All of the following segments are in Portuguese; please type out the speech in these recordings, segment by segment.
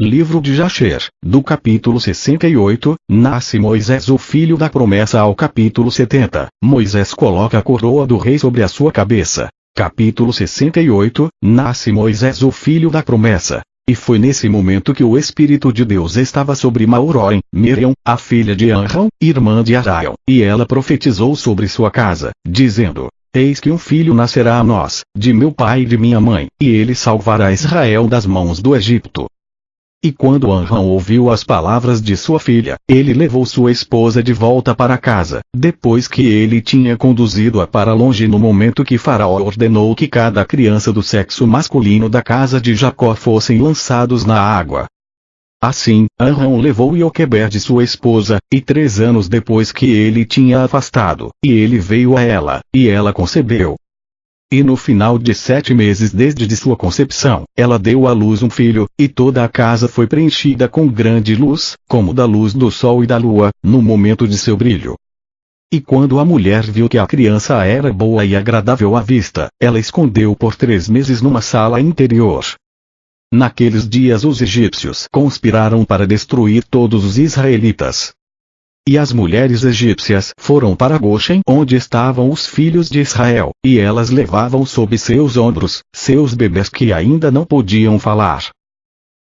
Livro de Jasher, do capítulo 68, nasce Moisés o filho da promessa ao capítulo 70, Moisés coloca a coroa do rei sobre a sua cabeça. Capítulo 68, nasce Moisés o filho da promessa. E foi nesse momento que o Espírito de Deus estava sobre Mauroem, Miriam, a filha de Arão, irmã de Arão, e ela profetizou sobre sua casa, dizendo: Eis que um filho nascerá a nós, de meu pai e de minha mãe, e ele salvará Israel das mãos do Egito. E quando Arão ouviu as palavras de sua filha, ele levou sua esposa de volta para casa, depois que ele tinha conduzido-a para longe no momento que Faraó ordenou que cada criança do sexo masculino da casa de Jacó fossem lançados na água. Assim, Arão levou Ioquebede sua esposa, e 3 anos depois que ele tinha afastado, e ele veio a ela, e ela concebeu. E no final de 7 meses desde de sua concepção, ela deu à luz um filho, e toda a casa foi preenchida com grande luz, como da luz do sol e da lua, no momento de seu brilho. E quando a mulher viu que a criança era boa e agradável à vista, ela escondeu por 3 meses numa sala interior. Naqueles dias os egípcios conspiraram para destruir todos os israelitas. E as mulheres egípcias foram para Goshen, onde estavam os filhos de Israel, e elas levavam sob seus ombros seus bebês que ainda não podiam falar.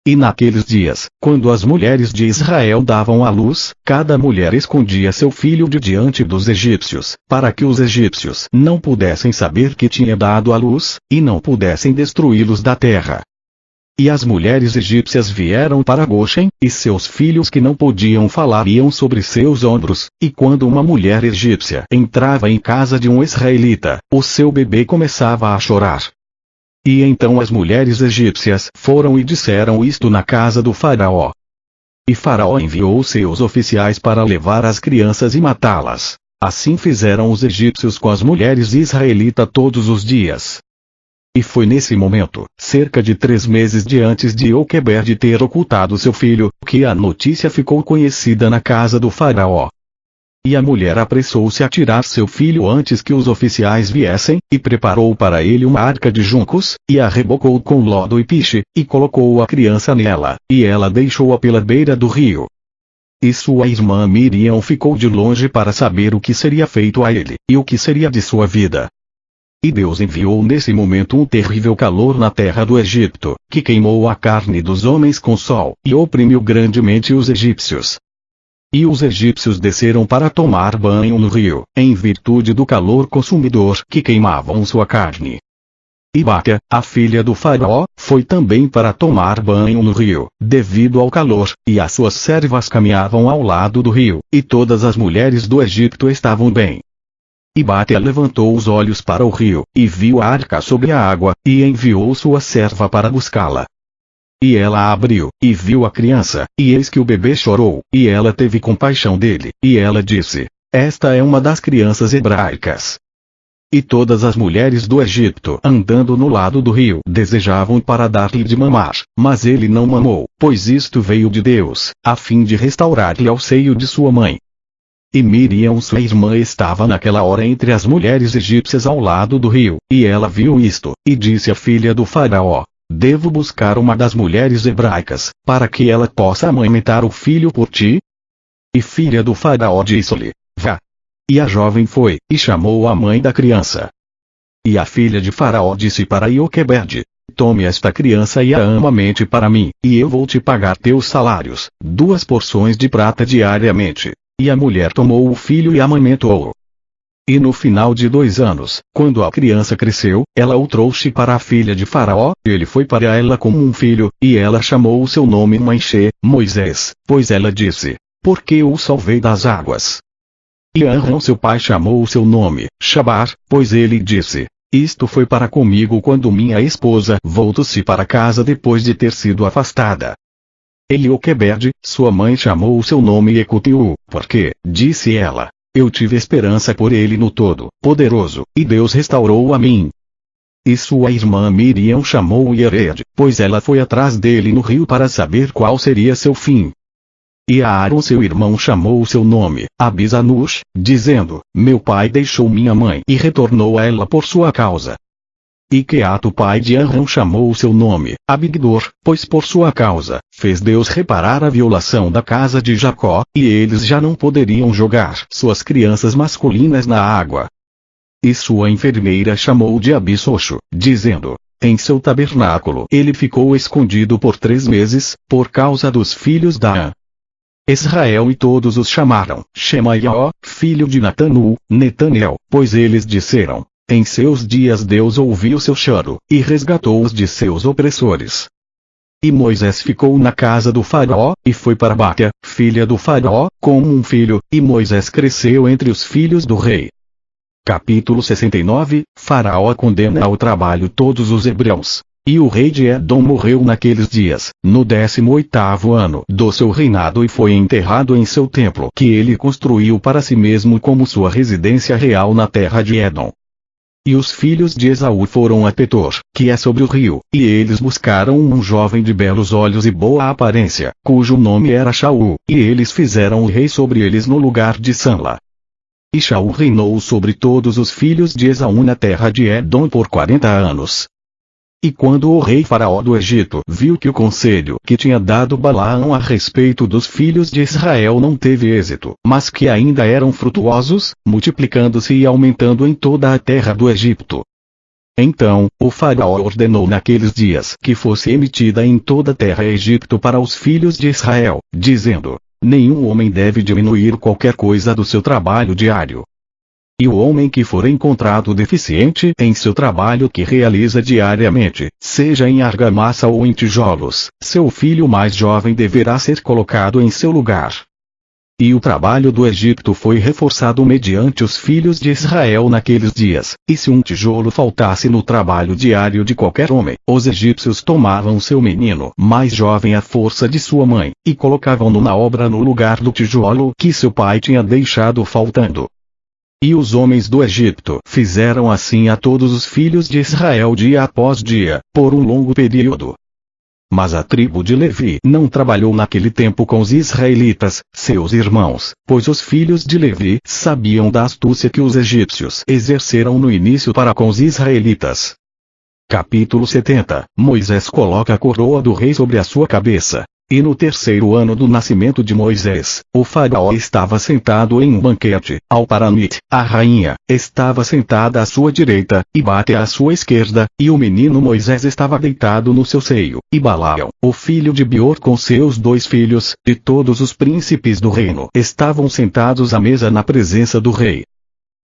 E naqueles dias, quando as mulheres de Israel davam à luz, cada mulher escondia seu filho de diante dos egípcios, para que os egípcios não pudessem saber que tinha dado à luz, e não pudessem destruí-los da terra. E as mulheres egípcias vieram para Goshen, e seus filhos que não podiam falar iam sobre seus ombros, e quando uma mulher egípcia entrava em casa de um israelita, o seu bebê começava a chorar. E então as mulheres egípcias foram e disseram isto na casa do faraó. E Faraó enviou seus oficiais para levar as crianças e matá-las. Assim fizeram os egípcios com as mulheres israelitas todos os dias. E foi nesse momento, cerca de 3 meses antes de Ioquebede ter ocultado seu filho, que a notícia ficou conhecida na casa do faraó. E a mulher apressou-se a tirar seu filho antes que os oficiais viessem, e preparou para ele uma arca de juncos, e a rebocou com lodo e piche, e colocou a criança nela, e ela deixou-a pela beira do rio. E sua irmã Miriam ficou de longe para saber o que seria feito a ele, e o que seria de sua vida. E Deus enviou nesse momento um terrível calor na terra do Egito, que queimou a carne dos homens com sol, e oprimiu grandemente os egípcios. E os egípcios desceram para tomar banho no rio, em virtude do calor consumidor que queimavam sua carne. E Bátia, a filha do faraó, foi também para tomar banho no rio, devido ao calor, e as suas servas caminhavam ao lado do rio, e todas as mulheres do Egito estavam bem. E Bátia levantou os olhos para o rio, e viu a arca sobre a água, e enviou sua serva para buscá-la. E ela a abriu, e viu a criança, e eis que o bebê chorou, e ela teve compaixão dele, e ela disse: Esta é uma das crianças hebraicas. E todas as mulheres do Egito andando no lado do rio desejavam para dar-lhe de mamar, mas ele não mamou, pois isto veio de Deus, a fim de restaurar-lhe ao seio de sua mãe. E Miriam sua irmã estava naquela hora entre as mulheres egípcias ao lado do rio, e ela viu isto, e disse à filha do faraó: Devo buscar uma das mulheres hebraicas, para que ela possa amamentar o filho por ti? E filha do faraó disse-lhe: Vá. E a jovem foi, e chamou a mãe da criança. E a filha de faraó disse para Ioquebede: Tome esta criança e a amamente para mim, e eu vou te pagar teus salários, 2 porções de prata diariamente. E a mulher tomou o filho e amamentou-o. E no final de 2 anos, quando a criança cresceu, ela o trouxe para a filha de Faraó, e ele foi para ela como um filho, e ela chamou o seu nome Moisés, Moisés, pois ela disse: Porque o salvei das águas. E Arão seu pai chamou o seu nome, Shabar, pois ele disse: Isto foi para comigo quando minha esposa voltou-se para casa depois de ter sido afastada. Ioquebede, sua mãe chamou o seu nome Ecutiu, porque, disse ela, eu tive esperança por ele no Todo-Poderoso, e Deus restaurou a mim. E sua irmã Miriam chamou Yered, pois ela foi atrás dele no rio para saber qual seria seu fim. E Aaron seu irmão chamou o seu nome, Abisanush, dizendo, meu pai deixou minha mãe e retornou a ela por sua causa. E Queato pai de Arão chamou seu nome Abigdor, pois por sua causa, fez Deus reparar a violação da casa de Jacó, e eles já não poderiam jogar suas crianças masculinas na água. E sua enfermeira chamou de Abissoxo, dizendo: em seu tabernáculo ele ficou escondido por 3 meses, por causa dos filhos da Israel, e todos os chamaram Shemaió, filho de Natanu, Netanel, pois eles disseram: em seus dias Deus ouviu seu choro, e resgatou-os de seus opressores. E Moisés ficou na casa do faraó, e foi para Bátia, filha do faraó, como um filho, e Moisés cresceu entre os filhos do rei. Capítulo 69. Faraó condena ao trabalho todos os hebreus. E o rei de Edom morreu naqueles dias, no 18º ano do seu reinado, e foi enterrado em seu templo que ele construiu para si mesmo como sua residência real na terra de Edom. E os filhos de Esaú foram a Petor, que é sobre o rio, e eles buscaram um jovem de belos olhos e boa aparência, cujo nome era Shaul, e eles fizeram o rei sobre eles no lugar de Samla. E Shaul reinou sobre todos os filhos de Esaú na terra de Edom por 40 anos. E quando o rei faraó do Egito viu que o conselho que tinha dado Balaão a respeito dos filhos de Israel não teve êxito, mas que ainda eram frutuosos, multiplicando-se e aumentando em toda a terra do Egito. Então, o faraó ordenou naqueles dias que fosse emitida em toda a terra Egito para os filhos de Israel, dizendo: nenhum homem deve diminuir qualquer coisa do seu trabalho diário. E o homem que for encontrado deficiente em seu trabalho que realiza diariamente, seja em argamassa ou em tijolos, seu filho mais jovem deverá ser colocado em seu lugar. E o trabalho do Egito foi reforçado mediante os filhos de Israel naqueles dias, e se um tijolo faltasse no trabalho diário de qualquer homem, os egípcios tomavam seu menino mais jovem à força de sua mãe, e colocavam-no na obra no lugar do tijolo que seu pai tinha deixado faltando. E os homens do Egito fizeram assim a todos os filhos de Israel dia após dia, por um longo período. Mas a tribo de Levi não trabalhou naquele tempo com os israelitas, seus irmãos, pois os filhos de Levi sabiam da astúcia que os egípcios exerceram no início para com os israelitas. Capítulo 70. Moisés coloca a coroa do rei sobre a sua cabeça. E no 3º ano do nascimento de Moisés, o faraó estava sentado em um banquete, Alparanite, a rainha, estava sentada à sua direita, e Bate à sua esquerda, e o menino Moisés estava deitado no seu seio, e Balaão, o filho de Beor com seus 2 filhos, e todos os príncipes do reino estavam sentados à mesa na presença do rei.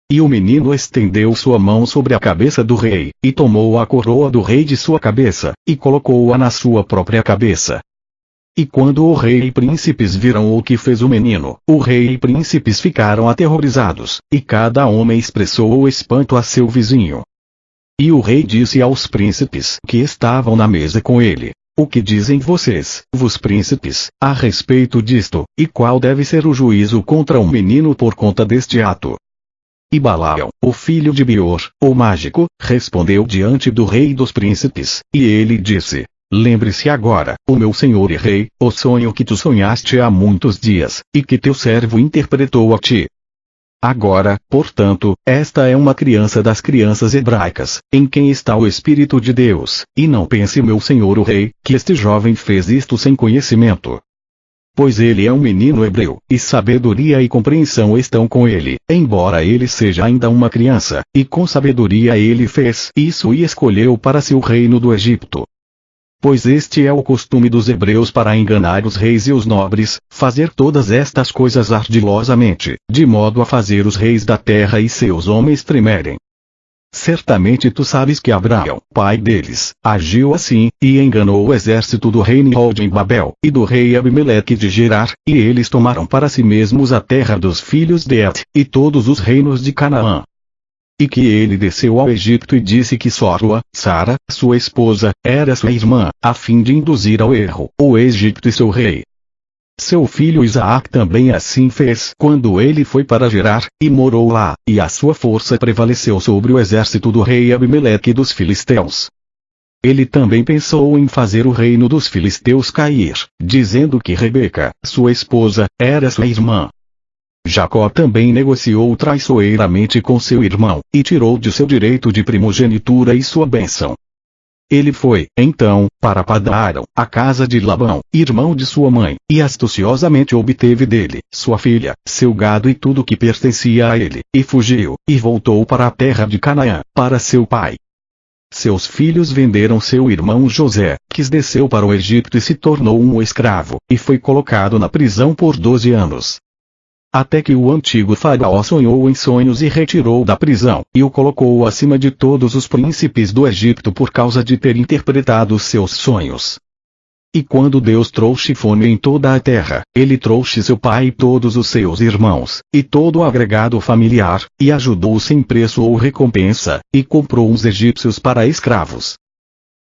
E o menino estendeu sua mão sobre a cabeça do rei, e tomou a coroa do rei de sua cabeça, e colocou-a na sua própria cabeça. E quando o rei e príncipes viram o que fez o menino, o rei e príncipes ficaram aterrorizados, e cada homem expressou o espanto a seu vizinho. E o rei disse aos príncipes que estavam na mesa com ele: o que dizem vocês, vos príncipes, a respeito disto, e qual deve ser o juízo contra o menino por conta deste ato? E Balaão, o filho de Beor, o mágico, respondeu diante do rei e dos príncipes, e ele disse: lembre-se agora, o meu senhor e rei, o sonho que tu sonhaste há muitos dias, e que teu servo interpretou a ti. Agora, portanto, esta é uma criança das crianças hebraicas, em quem está o Espírito de Deus, e não pense meu senhor o rei, que este jovem fez isto sem conhecimento. Pois ele é um menino hebreu, e sabedoria e compreensão estão com ele, embora ele seja ainda uma criança, e com sabedoria ele fez isso e escolheu para si o reino do Egito. Pois este é o costume dos hebreus para enganar os reis e os nobres, fazer todas estas coisas ardilosamente, de modo a fazer os reis da terra e seus homens tremerem. Certamente tu sabes que Abraão, pai deles, agiu assim, e enganou o exército do rei Nimrod em Babel, e do rei Abimeleque de Gerar, e eles tomaram para si mesmos a terra dos filhos de Et, e todos os reinos de Canaã. E que ele desceu ao Egito e disse que Sara, sua esposa, era sua irmã, a fim de induzir ao erro o Egito e seu rei. Seu filho Isaac também assim fez quando ele foi para Gerar, e morou lá, e a sua força prevaleceu sobre o exército do rei Abimeleque dos filisteus. Ele também pensou em fazer o reino dos filisteus cair, dizendo que Rebeca, sua esposa, era sua irmã. Jacó também negociou traiçoeiramente com seu irmão, e tirou de seu direito de primogenitura e sua bênção. Ele foi, então, para Padã-Arã, a casa de Labão, irmão de sua mãe, e astuciosamente obteve dele, sua filha, seu gado e tudo que pertencia a ele, e fugiu, e voltou para a terra de Canaã, para seu pai. Seus filhos venderam seu irmão José, que desceu para o Egito e se tornou um escravo, e foi colocado na prisão por 12 anos. Até que o antigo faraó sonhou em sonhos e retirou da prisão, e o colocou acima de todos os príncipes do Egito por causa de ter interpretado seus sonhos. E quando Deus trouxe fome em toda a terra, ele trouxe seu pai e todos os seus irmãos, e todo o agregado familiar, e ajudou sem preço ou recompensa, e comprou uns egípcios para escravos.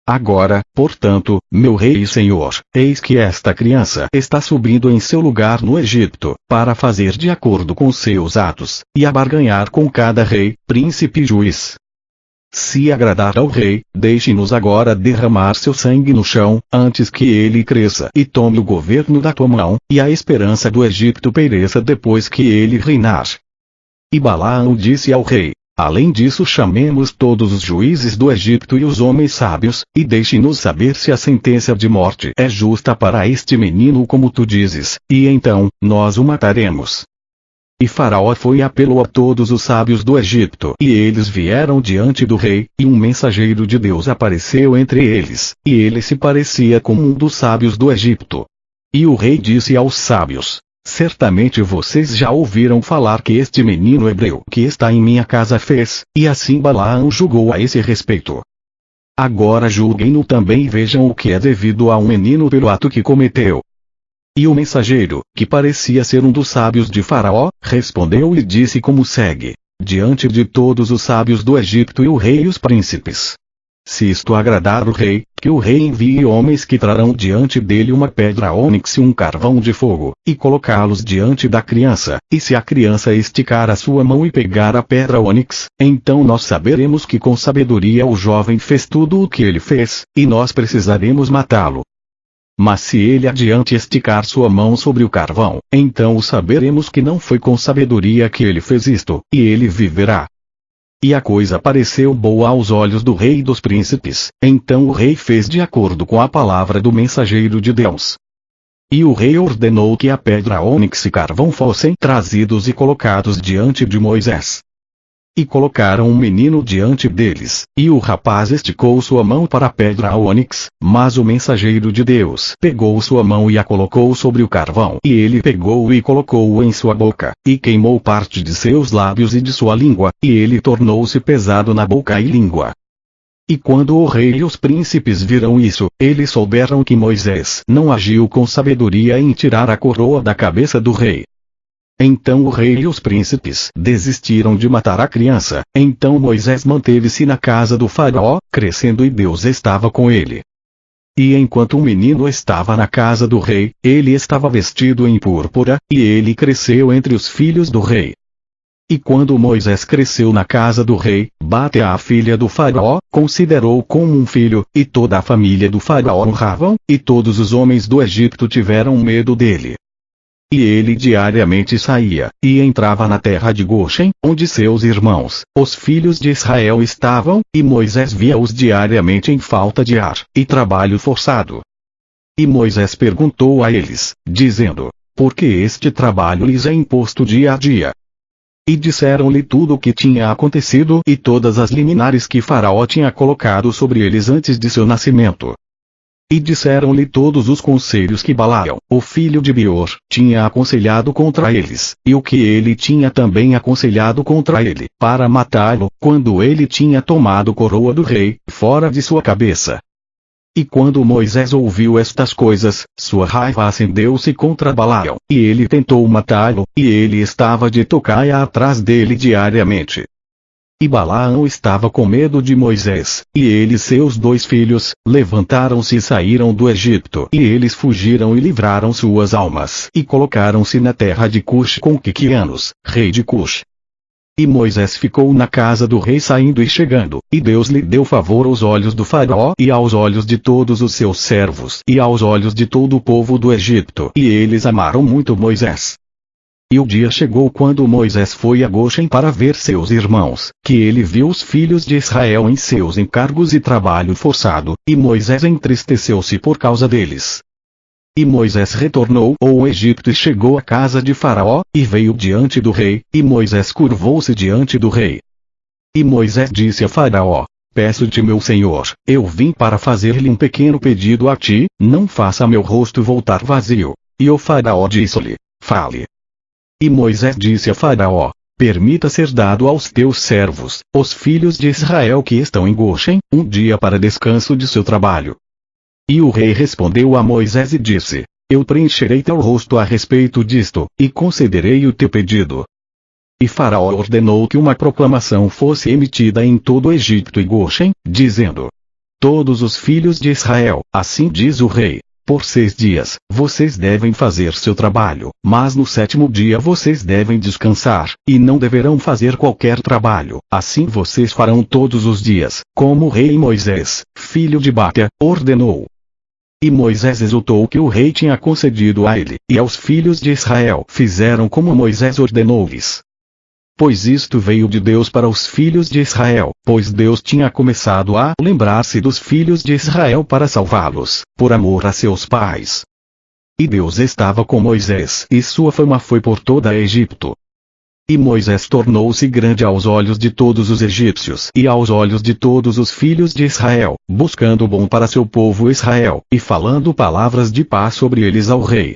Agora, portanto, meu rei e senhor, eis que esta criança está subindo em seu lugar no Egito, para fazer de acordo com seus atos, e a barganhar com cada rei, príncipe e juiz. Se agradar ao rei, deixe-nos agora derramar seu sangue no chão, antes que ele cresça e tome o governo da tua mão, e a esperança do Egito pereça depois que ele reinar. E Balaão disse ao rei: além disso, chamemos todos os juízes do Egito e os homens sábios, e deixe-nos saber se a sentença de morte é justa para este menino como tu dizes, e então, nós o mataremos. E Faraó foi e apelou a todos os sábios do Egito, e eles vieram diante do rei, e um mensageiro de Deus apareceu entre eles, e ele se parecia com um dos sábios do Egito. E o rei disse aos sábios: certamente vocês já ouviram falar que este menino hebreu que está em minha casa fez, e assim Balaão julgou a esse respeito. Agora julguem-no também e vejam o que é devido a um menino pelo ato que cometeu. E o mensageiro, que parecia ser um dos sábios de Faraó, respondeu e disse como segue: diante de todos os sábios do Egito e o rei e os príncipes. Se isto agradar o rei, que o rei envie homens que trarão diante dele uma pedra ônix e um carvão de fogo, e colocá-los diante da criança, e se a criança esticar a sua mão e pegar a pedra ônix, então nós saberemos que com sabedoria o jovem fez tudo o que ele fez, e nós precisaremos matá-lo. Mas se ele adiante esticar sua mão sobre o carvão, então o saberemos que não foi com sabedoria que ele fez isto, e ele viverá. E a coisa pareceu boa aos olhos do rei e dos príncipes, então o rei fez de acordo com a palavra do mensageiro de Deus. E o rei ordenou que a pedra ônix e carvão fossem trazidos e colocados diante de Moisés. E colocaram um menino diante deles, e o rapaz esticou sua mão para a pedra ônix, mas o mensageiro de Deus pegou sua mão e a colocou sobre o carvão, e ele pegou-o e colocou-o em sua boca, e queimou parte de seus lábios e de sua língua, e ele tornou-se pesado na boca e língua. E quando o rei e os príncipes viram isso, eles souberam que Moisés não agiu com sabedoria em tirar a coroa da cabeça do rei. Então o rei e os príncipes desistiram de matar a criança, então Moisés manteve-se na casa do faraó, crescendo e Deus estava com ele. E enquanto o menino estava na casa do rei, ele estava vestido em púrpura, e ele cresceu entre os filhos do rei. E quando Moisés cresceu na casa do rei, Bate, a filha do faraó, considerou como um filho, e toda a família do faraó honravam, e todos os homens do Egito tiveram medo dele. E ele diariamente saía, e entrava na terra de Goshen, onde seus irmãos, os filhos de Israel estavam, e Moisés via-os diariamente em falta de ar, e trabalho forçado. E Moisés perguntou a eles, dizendo: por que este trabalho lhes é imposto dia a dia? E disseram-lhe tudo o que tinha acontecido e todas as liminares que Faraó tinha colocado sobre eles antes de seu nascimento. E disseram-lhe todos os conselhos que Balaão, o filho de Beor, tinha aconselhado contra eles, e o que ele tinha também aconselhado contra ele, para matá-lo, quando ele tinha tomado coroa do rei, fora de sua cabeça. E quando Moisés ouviu estas coisas, sua raiva acendeu-se contra Balaão, e ele tentou matá-lo, e ele estava de tocaia atrás dele diariamente. E Balaão estava com medo de Moisés, e ele e seus 2 filhos, levantaram-se e saíram do Egito, e eles fugiram e livraram suas almas, e colocaram-se na terra de Cush com Quiquianos, rei de Cush. E Moisés ficou na casa do rei saindo e chegando, e Deus lhe deu favor aos olhos do faraó e aos olhos de todos os seus servos, e aos olhos de todo o povo do Egito, e eles amaram muito Moisés. E o dia chegou quando Moisés foi a Goshen para ver seus irmãos, que ele viu os filhos de Israel em seus encargos e trabalho forçado, e Moisés entristeceu-se por causa deles. E Moisés retornou ao Egito e chegou à casa de Faraó, e veio diante do rei, e Moisés curvou-se diante do rei. E Moisés disse a Faraó: Peço-te, meu senhor, eu vim para fazer-lhe um pequeno pedido a ti, não faça meu rosto voltar vazio. E o Faraó disse-lhe: Fale. E Moisés disse a Faraó: Permita ser dado aos teus servos, os filhos de Israel que estão em Goshen, um dia para descanso de seu trabalho. E o rei respondeu a Moisés e disse: Eu preencherei teu rosto a respeito disto, e concederei o teu pedido. E Faraó ordenou que uma proclamação fosse emitida em todo o Egito e Goshen, dizendo: Todos os filhos de Israel, assim diz o rei, por 6 dias, vocês devem fazer seu trabalho, mas no 7º dia vocês devem descansar, e não deverão fazer qualquer trabalho, assim vocês farão todos os dias, como o rei Moisés, filho de Batea, ordenou. E Moisés exultou que o rei tinha concedido a ele, e aos filhos de Israel fizeram como Moisés ordenou-lhes. Pois isto veio de Deus para os filhos de Israel, pois Deus tinha começado a lembrar-se dos filhos de Israel para salvá-los, por amor a seus pais. E Deus estava com Moisés, e sua fama foi por toda Egipto. E Moisés tornou-se grande aos olhos de todos os egípcios e aos olhos de todos os filhos de Israel, buscando o bom para seu povo Israel, e falando palavras de paz sobre eles ao rei.